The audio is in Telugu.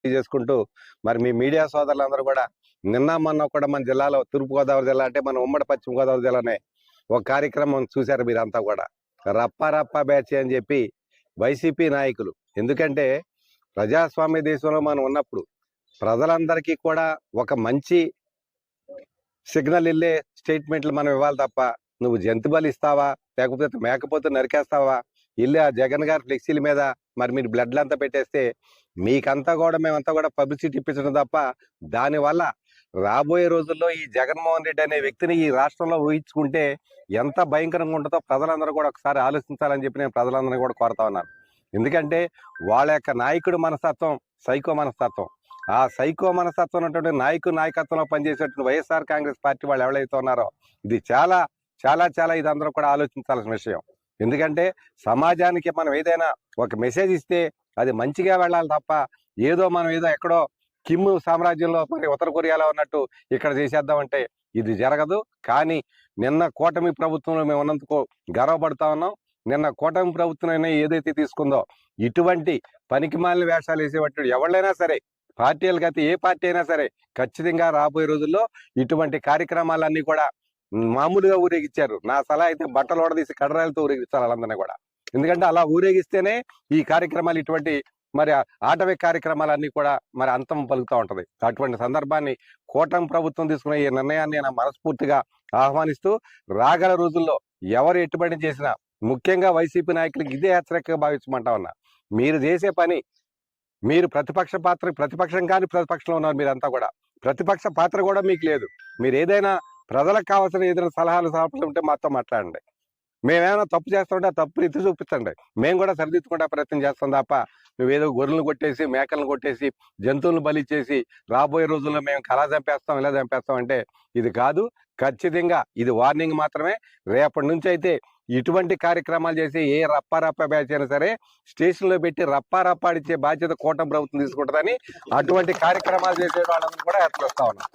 చేసుకుంటూ మరి మీ మీడియా సోదరులందరూ కూడా నిన్న మొన్న కూడా మన జిల్లాలో తూర్పుగోదావరి జిల్లా అంటే మన ఉమ్మడి పశ్చిమ గోదావరి జిల్లానే ఒక కార్యక్రమం చూశారు మీరంతా కూడా. రప్పా రప్పా బ్యాచ్ అని చెప్పి వైసీపీ నాయకులు. ఎందుకంటే ప్రజాస్వామ్య దేశంలో మనం ఉన్నప్పుడు ప్రజలందరికీ కూడా ఒక మంచి సిగ్నల్ ఇల్లే స్టేట్మెంట్లు మనం ఇవ్వాలి తప్ప నువ్వు జంతు బలి ఇస్తావా లేకపోతే మేకపోతే నరికేస్తావా ఇల్లు ఆ జగన్ గారి ఫ్లెక్సీల మీద మరి మీరు బ్లడ్లు అంతా పెట్టేస్తే మీకంతా కూడా మేమంతా కూడా పబ్లిసిటీ ఇప్పించడం తప్ప దానివల్ల రాబోయే రోజుల్లో ఈ జగన్మోహన్ రెడ్డి అనే వ్యక్తిని ఈ రాష్ట్రంలో ఊహించుకుంటే ఎంత భయంకరంగా ఉంటుందో ప్రజలందరూ కూడా ఒకసారి ఆలోచించాలని చెప్పి నేను ప్రజలందరినీ కూడా కోరుతా ఉన్నాను. ఎందుకంటే వాళ్ళ యొక్క నాయకుడు మనస్తత్వం సైకో మనస్తత్వం. ఆ సైకో మనస్తత్వం ఉన్నటువంటి నాయకత్వంలో పనిచేసేటువంటి వైఎస్ఆర్ కాంగ్రెస్ పార్టీ వాళ్ళు ఎవరైతే ఉన్నారో ఇది చాలా చాలా చాలా ఇది అందరూ కూడా ఆలోచించాల్సిన విషయం. ఎందుకంటే సమాజానికి మనం ఏదైనా ఒక మెసేజ్ ఇస్తే అది మంచిగా వెళ్ళాలి తప్ప ఏదో మనం ఏదో ఎక్కడో కిమ్ సామ్రాజ్యంలో మరి ఉత్తర కొరియాలో ఉన్నట్టు ఇక్కడ చేసేద్దామంటే ఇది జరగదు. కానీ నిన్న కూటమి ప్రభుత్వంలో మేము ఉన్నందుకు గర్వపడతా ఉన్నాం. నిన్న కూటమి ప్రభుత్వం ఏదైతే తీసుకుందో ఇటువంటి పనికిమాలిన వేషాలు వేసేవాటి ఎవరైనా సరే పార్టీలకు అయితే ఏ పార్టీ అయినా సరే ఖచ్చితంగా రాబోయే రోజుల్లో ఇటువంటి కార్యక్రమాలన్నీ కూడా మామూలుగా ఊరేగించారు. నా సలహా అయితే బట్టలు ఓడదీసి కడరాలతో ఊరేగిస్తారు వాళ్ళందరినీ కూడా. ఎందుకంటే అలా ఊరేగిస్తేనే ఈ కార్యక్రమాలు ఇటువంటి మరి ఆటవే కార్యక్రమాలన్నీ కూడా మరి అంతం పలుకుతూ ఉంటది. అటువంటి సందర్భాన్ని కూటమి ప్రభుత్వం తీసుకున్న ఈ నిర్ణయాన్ని నేను మనస్ఫూర్తిగా ఆహ్వానిస్తూ రాగల రోజుల్లో ఎవరు ఎటువంటి చేసినా ముఖ్యంగా వైసీపీ నాయకులకి ఇదే హెచ్చరికగా భావించమంటా ఉన్నా. మీరు చేసే పని మీరు ప్రతిపక్షం కానీ ప్రతిపక్షంలో ఉన్నారు మీరంతా కూడా. ప్రతిపక్ష పాత్ర కూడా మీకు లేదు. మీరు ఏదైనా ప్రజలకు కావాల్సిన ఏదైనా సలహాలు ఉంటే మాతో మాట్లాడండి. మేమేమైనా తప్పు చేస్తుంటే ఆ తప్పు ఎత్తి చూపించండి. మేము కూడా సరిదిద్దుకుంటే ప్రయత్నం చేస్తాం తప్ప నువ్వేదో గొర్రెలను కొట్టేసి మేకలను కొట్టేసి జంతువులను బలిచ్చేసి రాబోయే రోజుల్లో మేము కలా చంపేస్తాం ఇలా చంపేస్తాం అంటే ఇది కాదు. ఖచ్చితంగా ఇది వార్నింగ్ మాత్రమే. రేపటి నుంచి అయితే ఇటువంటి కార్యక్రమాలు చేసి ఏ రప్పా బ్యాచ్ అయినా సరే స్టేషన్లో పెట్టి రప్పాడిచ్చే బాధ్యత కూటమి ప్రభుత్వం తీసుకుంటుందని అటువంటి కార్యక్రమాలు చేసే వాళ్ళందరూ కూడా హెచ్చరిస్తా ఉన్నాం.